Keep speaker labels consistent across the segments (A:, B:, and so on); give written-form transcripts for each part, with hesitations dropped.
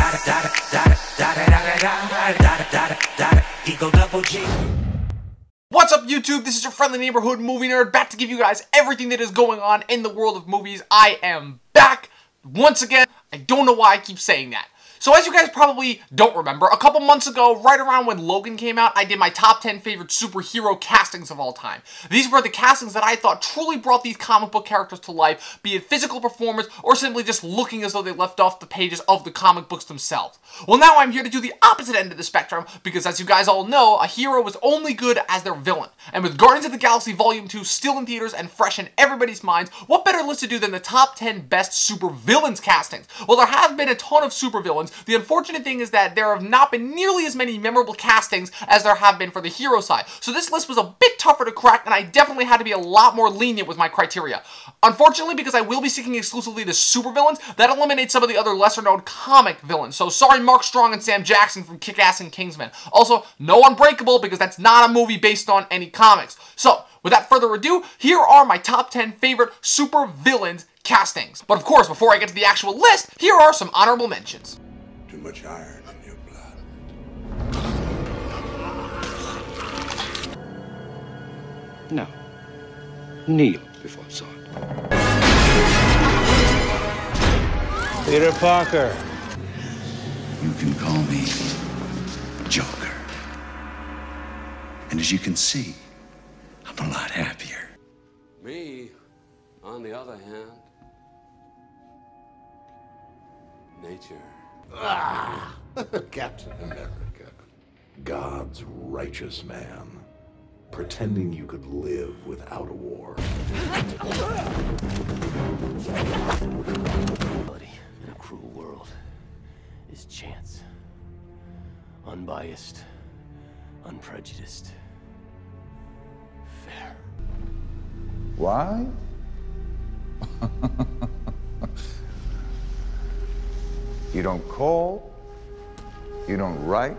A: What's up, YouTube? This is your friendly neighborhood movie nerd, back to give you guys everything that is going on in the world of movies. I am back once again. I don't know why I keep saying that. So as you guys probably don't remember, a couple months ago, right around when Logan came out, I did my top 10 favorite superhero castings of all time. These were the castings that I thought truly brought these comic book characters to life, be it physical performance or simply just looking as though they left off the pages of the comic books themselves. Well, now I'm here to do the opposite end of the spectrum, because as you guys all know, a hero is only good as their villain. And with Guardians of the Galaxy Volume 2 still in theaters and fresh in everybody's minds, what better list to do than the top 10 best supervillains castings? Well, there have been a ton of supervillains. The unfortunate thing is that there have not been nearly as many memorable castings as there have been for the hero side. So this list was a bit tougher to crack, and I definitely had to be a lot more lenient with my criteria. Unfortunately, because I will be sticking exclusively to supervillains, that eliminates some of the other lesser-known comic villains. So sorry Mark Strong and Sam Jackson from Kick-Ass and Kingsman. Also, no Unbreakable, because that's not a movie based on any comics. So, without further ado, here are my top 10 favorite supervillains castings. But of course, before I get to the actual list, here are some honorable mentions.
B: Too much iron in your blood.
C: No. Kneel before sword.
D: Peter Parker.
B: You can call me Joker. And as you can see, I'm a lot happier.
E: Me, on the other hand, nature.
F: Captain America, God's righteous man, pretending you could live without a war.
G: In a cruel world is chance. Unbiased, unprejudiced, fair.
H: Why? You don't call, you don't write.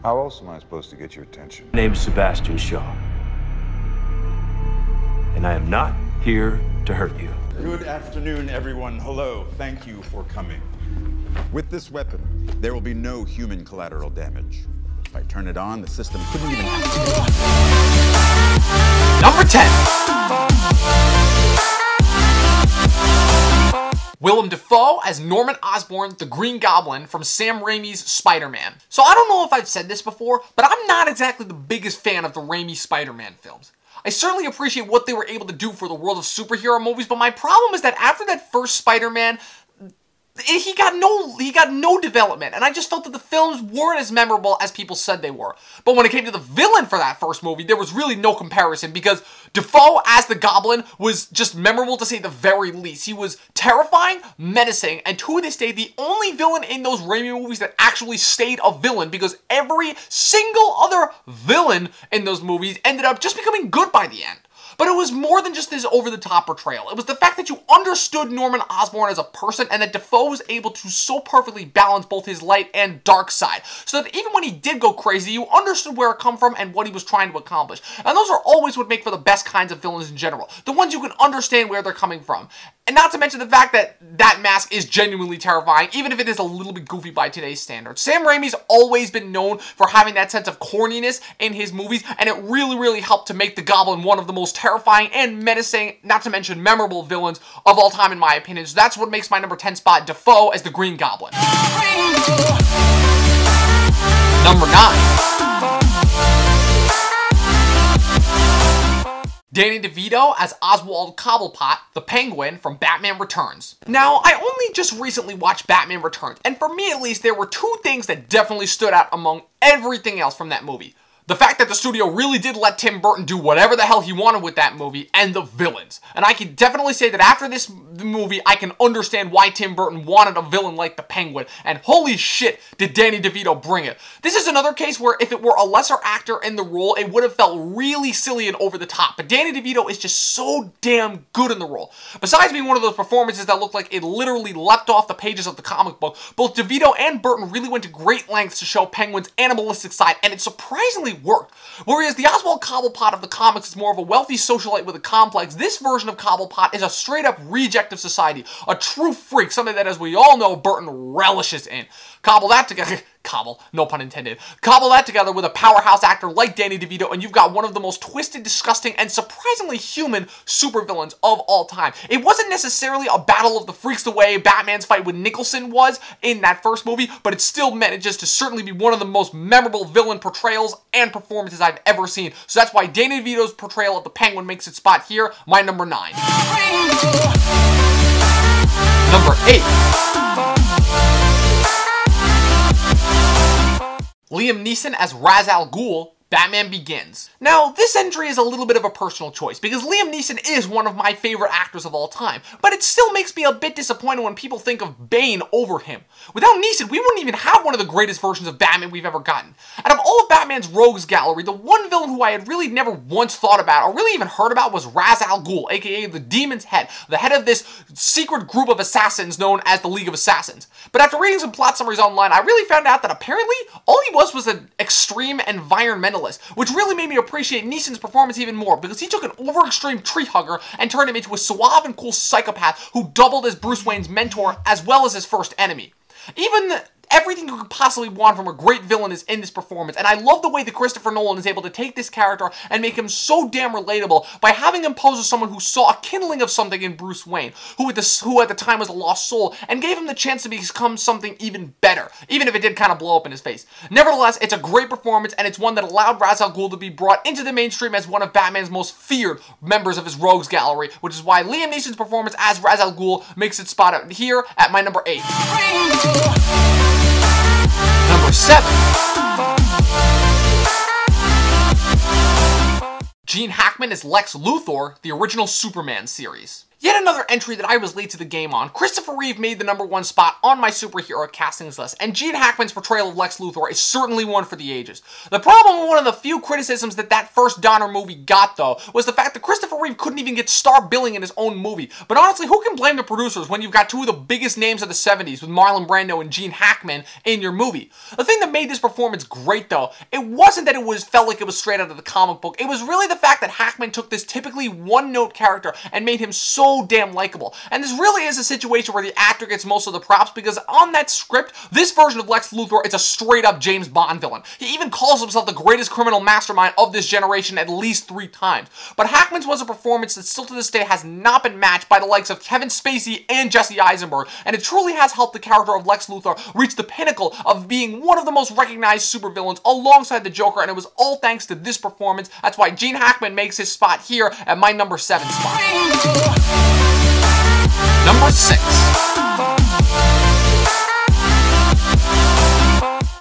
H: How else am I supposed to get your attention?
C: My name's Sebastian Shaw. And I am not here to hurt you.
D: Good afternoon, everyone. Hello. Thank you for coming. With this weapon, there will be no human collateral damage. If I turn it on, the system couldn't even activate.
A: Number 10. Willem Dafoe as Norman Osborn, the Green Goblin from Sam Raimi's Spider-Man. So I don't know if I've said this before, but I'm not exactly the biggest fan of the Raimi Spider-Man films. I certainly appreciate what they were able to do for the world of superhero movies, but my problem is that after that first Spider-Man, he got no development, and I just felt that the films weren't as memorable as people said they were. But when it came to the villain for that first movie, there was really no comparison, because Dafoe as the Goblin was just memorable to say the very least. He was terrifying, menacing, and to this day, the only villain in those Raimi movies that actually stayed a villain, because every single other villain in those movies ended up just becoming good by the end. But it was more than just this over-the-top portrayal. It was the fact that you understood Norman Osborn as a person, and that Dafoe was able to so perfectly balance both his light and dark side, so that even when he did go crazy, you understood where it come from and what he was trying to accomplish. And those are always what make for the best kinds of villains in general. The ones you can understand where they're coming from. And not to mention the fact that that mask is genuinely terrifying, even if it is a little bit goofy by today's standards. Sam Raimi's always been known for having that sense of corniness in his movies, and it really helped to make the Goblin one of the most terrifying and menacing, not to mention memorable villains of all time in my opinion. So that's what makes my number 10 spot Dafoe as the Green Goblin. Number 9. Danny DeVito as Oswald Cobblepot, the Penguin from Batman Returns. Now, I only just recently watched Batman Returns, and for me at least, there were two things that definitely stood out among everything else from that movie. The fact that the studio really did let Tim Burton do whatever the hell he wanted with that movie, and the villains. And I can definitely say that after this movie, I can understand why Tim Burton wanted a villain like the Penguin, and holy shit, did Danny DeVito bring it. This is another case where if it were a lesser actor in the role, it would have felt really silly and over the top, but Danny DeVito is just so damn good in the role. Besides being one of those performances that looked like it literally leapt off the pages of the comic book, both DeVito and Burton really went to great lengths to show Penguin's animalistic side, and it surprisingly worked. Whereas the Oswald Cobblepot of the comics is more of a wealthy socialite with a complex, this version of Cobblepot is a straight-up reject of society, a true freak, something that, as we all know, Burton relishes in. Cobble that together, no pun intended, cobble that together with a powerhouse actor like Danny DeVito, and you've got one of the most twisted, disgusting, and surprisingly human supervillains of all time. It wasn't necessarily a battle of the freaks the way Batman's fight with Nicholson was in that first movie, but it still manages to certainly be one of the most memorable villain portrayals and performances I've ever seen. So that's why Danny DeVito's portrayal of the Penguin makes its spot here, my number 9. Number 8. Liam Neeson as Ra's al Ghul, Batman Begins. Now, this entry is a little bit of a personal choice, because Liam Neeson is one of my favorite actors of all time, but it still makes me a bit disappointed when people think of Bane over him. Without Neeson, we wouldn't even have one of the greatest versions of Batman we've ever gotten. Out of all of Batman's rogues gallery, the one villain who I had really never once thought about, or really even heard about, was Ra's al Ghul, aka the Demon's Head, the head of this secret group of assassins known as the League of Assassins. But after reading some plot summaries online, I really found out that apparently, all he was an extreme environmentalist, which really made me appreciate Neeson's performance even more, because he took an over-extreme tree hugger and turned him into a suave and cool psychopath who doubled as Bruce Wayne's mentor as well as his first enemy. Everything you could possibly want from a great villain is in this performance, and I love the way that Christopher Nolan is able to take this character and make him so damn relatable by having him pose as someone who saw a kindling of something in Bruce Wayne, who at the time was a lost soul, and gave him the chance to become something even better, even if it did kind of blow up in his face. Nevertheless, it's a great performance, and it's one that allowed Ra's al Ghul to be brought into the mainstream as one of Batman's most feared members of his rogues gallery, which is why Liam Neeson's performance as Ra's al Ghul makes its spot out here at my number 8. Number 7. Gene Hackman as Lex Luthor, the original Superman series. Yet another entry that I was late to the game on. Christopher Reeve made the number 1 spot on my superhero castings list, and Gene Hackman's portrayal of Lex Luthor is certainly one for the ages. The problem with one of the few criticisms that first Donner movie got, though, was the fact that Christopher Reeve couldn't even get star billing in his own movie. But honestly, who can blame the producers when you've got two of the biggest names of the 70s with Marlon Brando and Gene Hackman in your movie? The thing that made this performance great, though, it wasn't that it felt like it was straight out of the comic book. It was really the fact that Hackman took this typically one-note character and made him so damn likable. And this really is a situation where the actor gets most of the props, because on that script, this version of Lex Luthor is a straight-up James Bond villain. He even calls himself the greatest criminal mastermind of this generation at least 3 times. But Hackman's was a performance that still to this day has not been matched by the likes of Kevin Spacey and Jesse Eisenberg, and it truly has helped the character of Lex Luthor reach the pinnacle of being one of the most recognized supervillains alongside the Joker, and it was all thanks to this performance. That's why Gene Hackman makes his spot here at my number 7 spot. Number 6.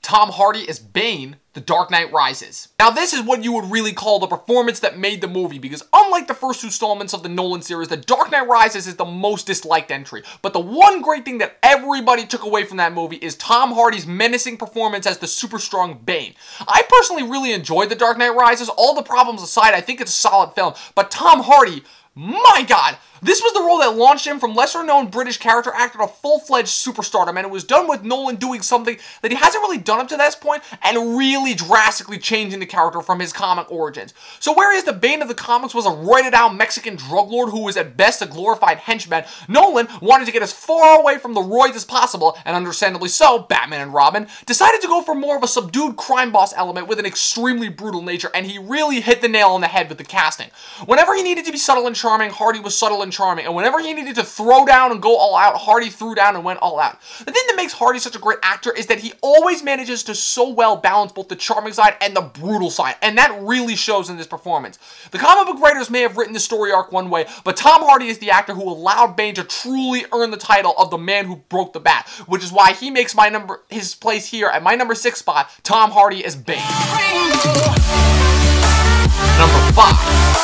A: Tom Hardy as Bane, The Dark Knight Rises. Now this is what you would really call the performance that made the movie, because unlike the first 2 installments of the Nolan series, The Dark Knight Rises is the most disliked entry. But the one great thing that everybody took away from that movie is Tom Hardy's menacing performance as the super strong Bane. I personally really enjoyed The Dark Knight Rises. All the problems aside, I think it's a solid film. But Tom Hardy, my God, this was the role that launched him from lesser-known British character actor to full-fledged superstardom, and it was done with Nolan doing something that he hasn't really done up to this point, and really drastically changing the character from his comic origins. So whereas the Bane of the comics was a roided-out Mexican drug lord who was at best a glorified henchman, Nolan wanted to get as far away from the roids as possible, and understandably so, Batman and Robin decided to go for more of a subdued crime boss element with an extremely brutal nature, and he really hit the nail on the head with the casting. Whenever he needed to be subtle and charming, Hardy was subtle and charming, and whenever he needed to throw down and go all out, Hardy threw down and went all out. The thing that makes Hardy such a great actor is that he always manages to so well balance both the charming side and the brutal side, and that really shows in this performance. The comic book writers may have written the story arc one way, but Tom Hardy is the actor who allowed Bane to truly earn the title of the man who broke the bat, which is why he makes his place here at my number 6 spot, Tom Hardy as Bane. Number 5.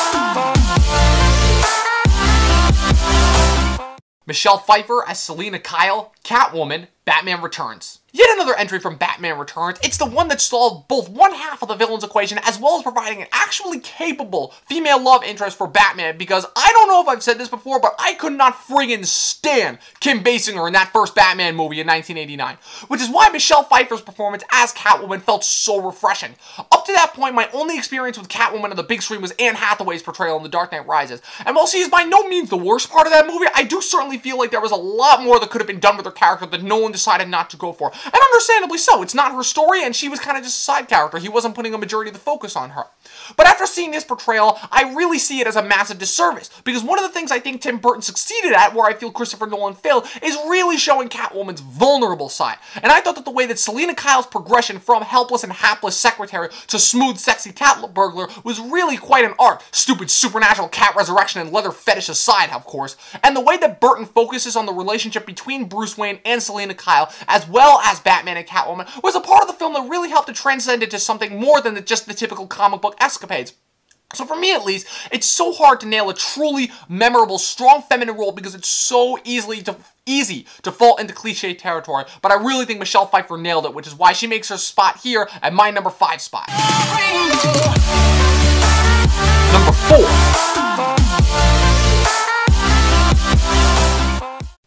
A: Michelle Pfeiffer as Selina Kyle, Catwoman, Batman Returns. Yet another entry from Batman Returns. It's the one that solved both one half of the villain's equation as well as providing an actually capable female love interest for Batman, because I don't know if I've said this before, but I could not friggin' stand Kim Basinger in that first Batman movie in 1989, which is why Michelle Pfeiffer's performance as Catwoman felt so refreshing. Up to that point, my only experience with Catwoman on the big screen was Anne Hathaway's portrayal in The Dark Knight Rises, and while she is by no means the worst part of that movie, I do certainly feel like there was a lot more that could have been done with her character that no one decided not to go for. And understandably so. It's not her story, and she was kind of just a side character. He wasn't putting a majority of the focus on her. But after seeing this portrayal, I really see it as a massive disservice, because one of the things I think Tim Burton succeeded at, where I feel Christopher Nolan failed, is really showing Catwoman's vulnerable side. And I thought that the way that Selina Kyle's progression from helpless and hapless secretary to smooth, sexy cat burglar was really quite an art. Stupid supernatural cat resurrection and leather fetish aside, of course. And the way that Burton focuses on the relationship between Bruce Wayne and Selina Kyle, as well as Batman and Catwoman, was a part of the film that really helped to transcend it to something more than just the typical comic book escapades. So for me at least, it's so hard to nail a truly memorable, strong feminine role because it's so easy to fall into cliche territory, but I really think Michelle Pfeiffer nailed it, which is why she makes her spot here at my number 5 spot. Number 4.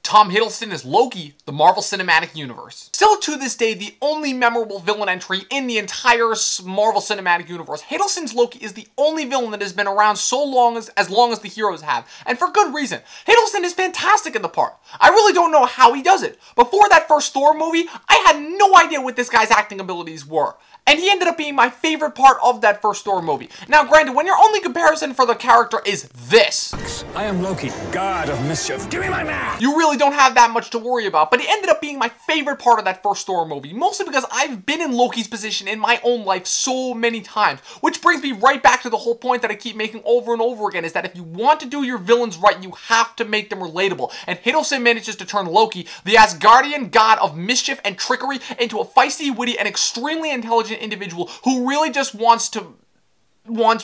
A: Tom Hiddleston is Loki, the Marvel Cinematic Universe. Still to this day, the only memorable villain entry in the entire Marvel Cinematic Universe, Hiddleston's Loki is the only villain that has been around so long as the heroes have, and for good reason. Hiddleston is fantastic in the part. I really don't know how he does it. Before that first Thor movie, I had no idea what this guy's acting abilities were. And he ended up being my favorite part of that first Thor movie. Now granted, when your only comparison for the character is this,
I: I am Loki, god of mischief. Give me my mask!
A: You really don't have that much to worry about, but he ended up being my favorite part of that first Thor movie, mostly because I've been in Loki's position in my own life so many times, which brings me right back to the whole point that I keep making over and over again, is that if you want to do your villains right, you have to make them relatable, and Hiddleston manages to turn Loki, the Asgardian god of mischief and trickery, into a feisty, witty, and extremely intelligent individual who really just wants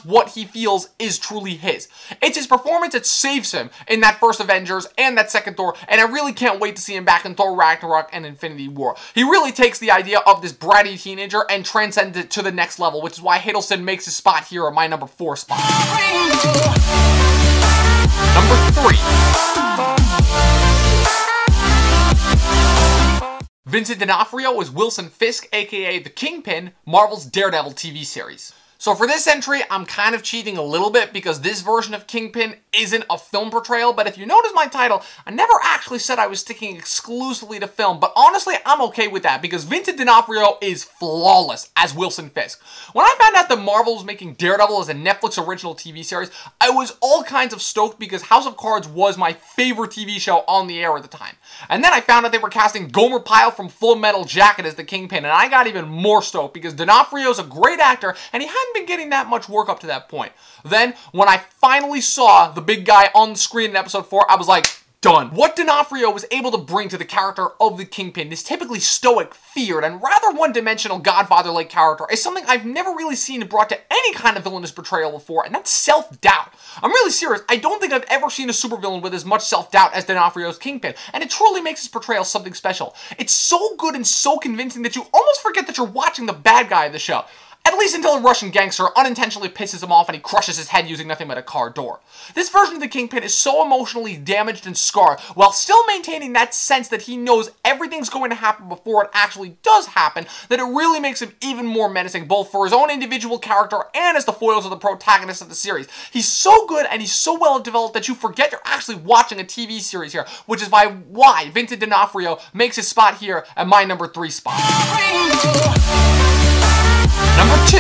A: what he feels is truly his. It's his performance that saves him in that first Avengers and that second Thor, and I really can't wait to see him back in Thor Ragnarok and Infinity War. He really takes the idea of this bratty teenager and transcends it to the next level, which is why Hiddleston makes his spot here at my number 4 spot. Number 3. Vincent D'Onofrio is Wilson Fisk, aka the Kingpin, Marvel's Daredevil TV series. So for this entry, I'm kind of cheating a little bit because this version of Kingpin isn't a film portrayal, but if you notice my title, I never actually said I was sticking exclusively to film, but honestly, I'm okay with that because Vincent D'Onofrio is flawless as Wilson Fisk. When I found out that Marvel was making Daredevil as a Netflix original TV series, I was all kinds of stoked because House of Cards was my favorite TV show on the air at the time. And then I found out they were casting Gomer Pyle from Full Metal Jacket as the Kingpin, and I got even more stoked because D'Onofrio's a great actor, and he hadn't been getting that much work up to that point. Then, when I finally saw the big guy on the screen in episode 4, I was like, done. What D'Onofrio was able to bring to the character of the Kingpin, this typically stoic, feared, and rather one-dimensional Godfather-like character, is something I've never really seen brought to any kind of villainous portrayal before, and that's self-doubt. I'm really serious. I don't think I've ever seen a supervillain with as much self-doubt as D'Onofrio's Kingpin, and it truly makes his portrayal something special. It's so good and so convincing that you almost forget that you're watching the bad guy of the show. At least until a Russian gangster unintentionally pisses him off and he crushes his head using nothing but a car door. This version of the Kingpin is so emotionally damaged and scarred, while still maintaining that sense that he knows everything's going to happen before it actually does happen, that it really makes him even more menacing, both for his own individual character and as the foils of the protagonist of the series. He's so good and he's so well developed that you forget you're actually watching a TV series here, which is why Vincent D'Onofrio makes his spot here at my number 3 spot. Number 2.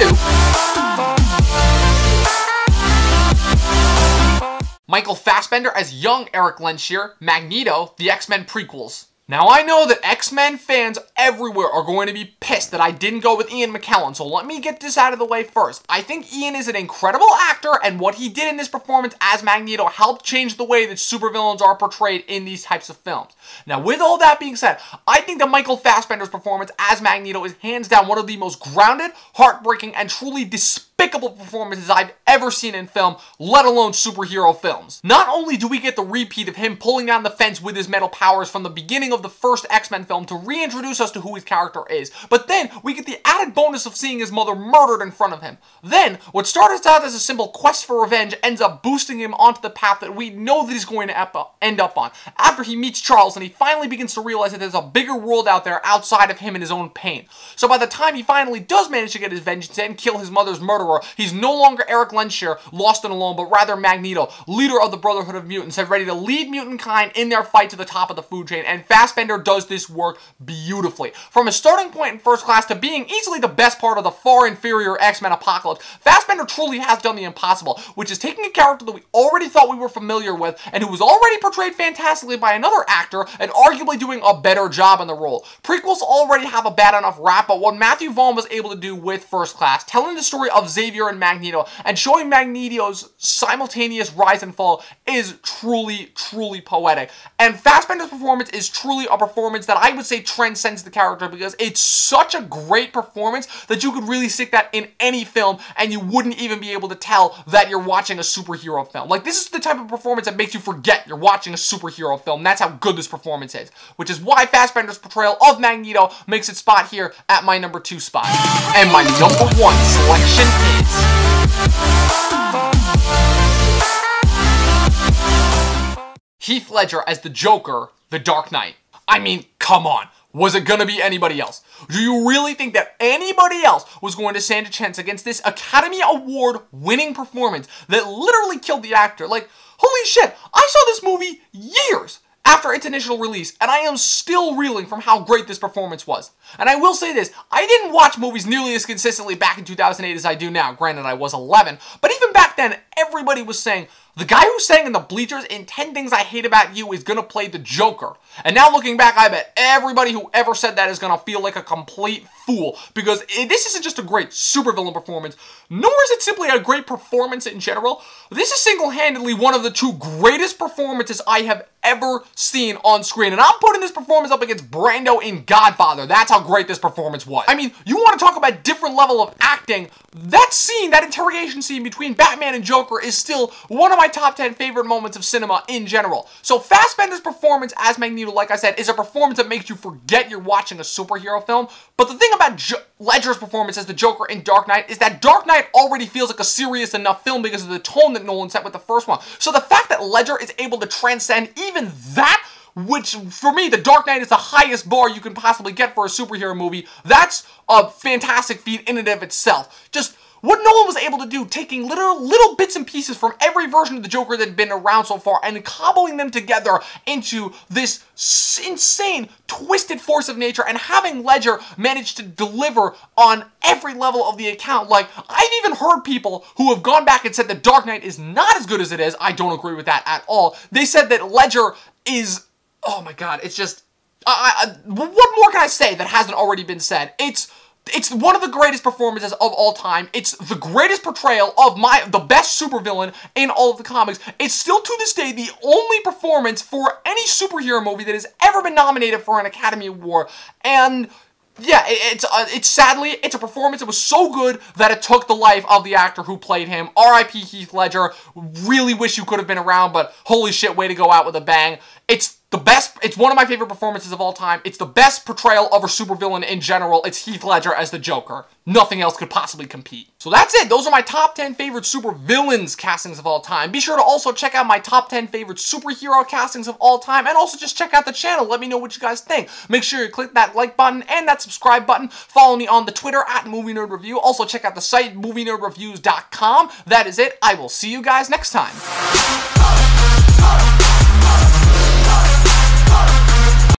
A: Michael Fassbender as young Eric Lenshier, Magneto, the X-Men prequels. Now I know that X-Men fans everywhere are going to be pissed that I didn't go with Ian McKellen, so let me get this out of the way first. I think Ian is an incredible actor, and what he did in this performance as Magneto helped change the way that supervillains are portrayed in these types of films. Now, with all that being said, I think that Michael Fassbender's performance as Magneto is hands down one of the most grounded, heartbreaking, and truly despicable performances I've ever seen in film, let alone superhero films. Not only do we get the repeat of him pulling down the fence with his metal powers from the beginning of the first X-Men film to reintroduce us to who his character is, but then we get the added bonus of seeing his mother murdered in front of him. Then, what started out as a simple quest for revenge ends up boosting him onto the path that we know that he's going to end up on, after he meets Charles and he finally begins to realize that there's a bigger world out there outside of him and his own pain. So by the time he finally does manage to get his vengeance and kill his mother's murderer, he's no longer Eric Lensher, lost and alone, but rather Magneto, leader of the Brotherhood of Mutants, and ready to lead mutant kind in their fight to the top of the food chain, and Fassbender does this work beautifully. From a starting point in First Class to being easily the best part of the far inferior X-Men apocalypse, Fassbender truly has done the impossible, which is taking a character that we already thought we were familiar with, and who was already portrayed fantastically by another actor, and arguably doing a better job in the role. Prequels already have a bad enough rap, but what Matthew Vaughn was able to do with First Class, telling the story of Xavier and Magneto, and showing Magneto's simultaneous rise and fall, is truly, truly poetic. And Fassbender's performance is truly a performance that I would say transcends the character, because it's such a great performance that you could really stick that in any film and you wouldn't even be able to tell that you're watching a superhero film. Like, this is the type of performance that makes you forget you're watching a superhero film. That's how good this performance is, which is why Fassbender's portrayal of Magneto makes its spot here at my number 2 spot. And my number 1 selection is Heath Ledger as the Joker, The Dark Knight. I mean, come on. Was it gonna be anybody else? Do you really think that anybody else was going to stand a chance against this Academy Award winning performance that literally killed the actor? Like, holy shit, I saw this movie years after its initial release, and I am still reeling from how great this performance was. And I will say this, I didn't watch movies nearly as consistently back in 2008 as I do now. Granted, I was 11, but even back then, everybody was saying, the guy who sang in the bleachers in 10 Things I Hate About You is gonna play the Joker. And now looking back, I bet everybody who ever said that is gonna feel like a complete fool, because this isn't just a great supervillain performance, nor is it simply a great performance in general. This is single-handedly one of the 2 greatest performances I have ever seen on screen. And I'm putting this performance up against Brando in Godfather. That's how great this performance was. I mean, you want to talk about different level of acting, that scene, that interrogation scene between Batman and Joker is still one of my top 10 favorite moments of cinema in general. So Fassbender's performance as Magneto, like I said, is a performance that makes you forget you're watching a superhero film. But the thing about Ledger's performance as the Joker in Dark Knight is that Dark Knight already feels like a serious enough film because of the tone that Nolan set with the first one. So the fact that Ledger is able to transcend even that, which, for me, The Dark Knight is the highest bar you can possibly get for a superhero movie, that's a fantastic feat in and of itself. Just what Nolan was able to do, taking little bits and pieces from every version of the Joker that had been around so far and cobbling them together into this insane, twisted force of nature, and having Ledger manage to deliver on every level of the account. Like, I've even heard people who have gone back and said that Dark Knight is not as good as it is. I don't agree with that at all. They said that Ledger is, oh my god, it's just, what more can I say that hasn't already been said? It's one of the greatest performances of all time. It's the greatest portrayal of the best supervillain in all of the comics. It's still to this day the only performance for any superhero movie that has ever been nominated for an Academy Award. And yeah, sadly, it's a performance that was so good that it took the life of the actor who played him. R.I.P. Heath Ledger. Really wish you could have been around, but holy shit, way to go out with a bang. It's the best, it's one of my favorite performances of all time. It's the best portrayal of a supervillain in general. It's Heath Ledger as the Joker. Nothing else could possibly compete. So that's it. Those are my top 10 favorite supervillains castings of all time. Be sure to also check out my top 10 favorite superhero castings of all time, and also just check out the channel. Let me know what you guys think. Make sure you click that like button and that subscribe button. Follow me on the Twitter at Movie Nerd Review. Also check out the site movienerdreviews.com. That is it. I will see you guys next time.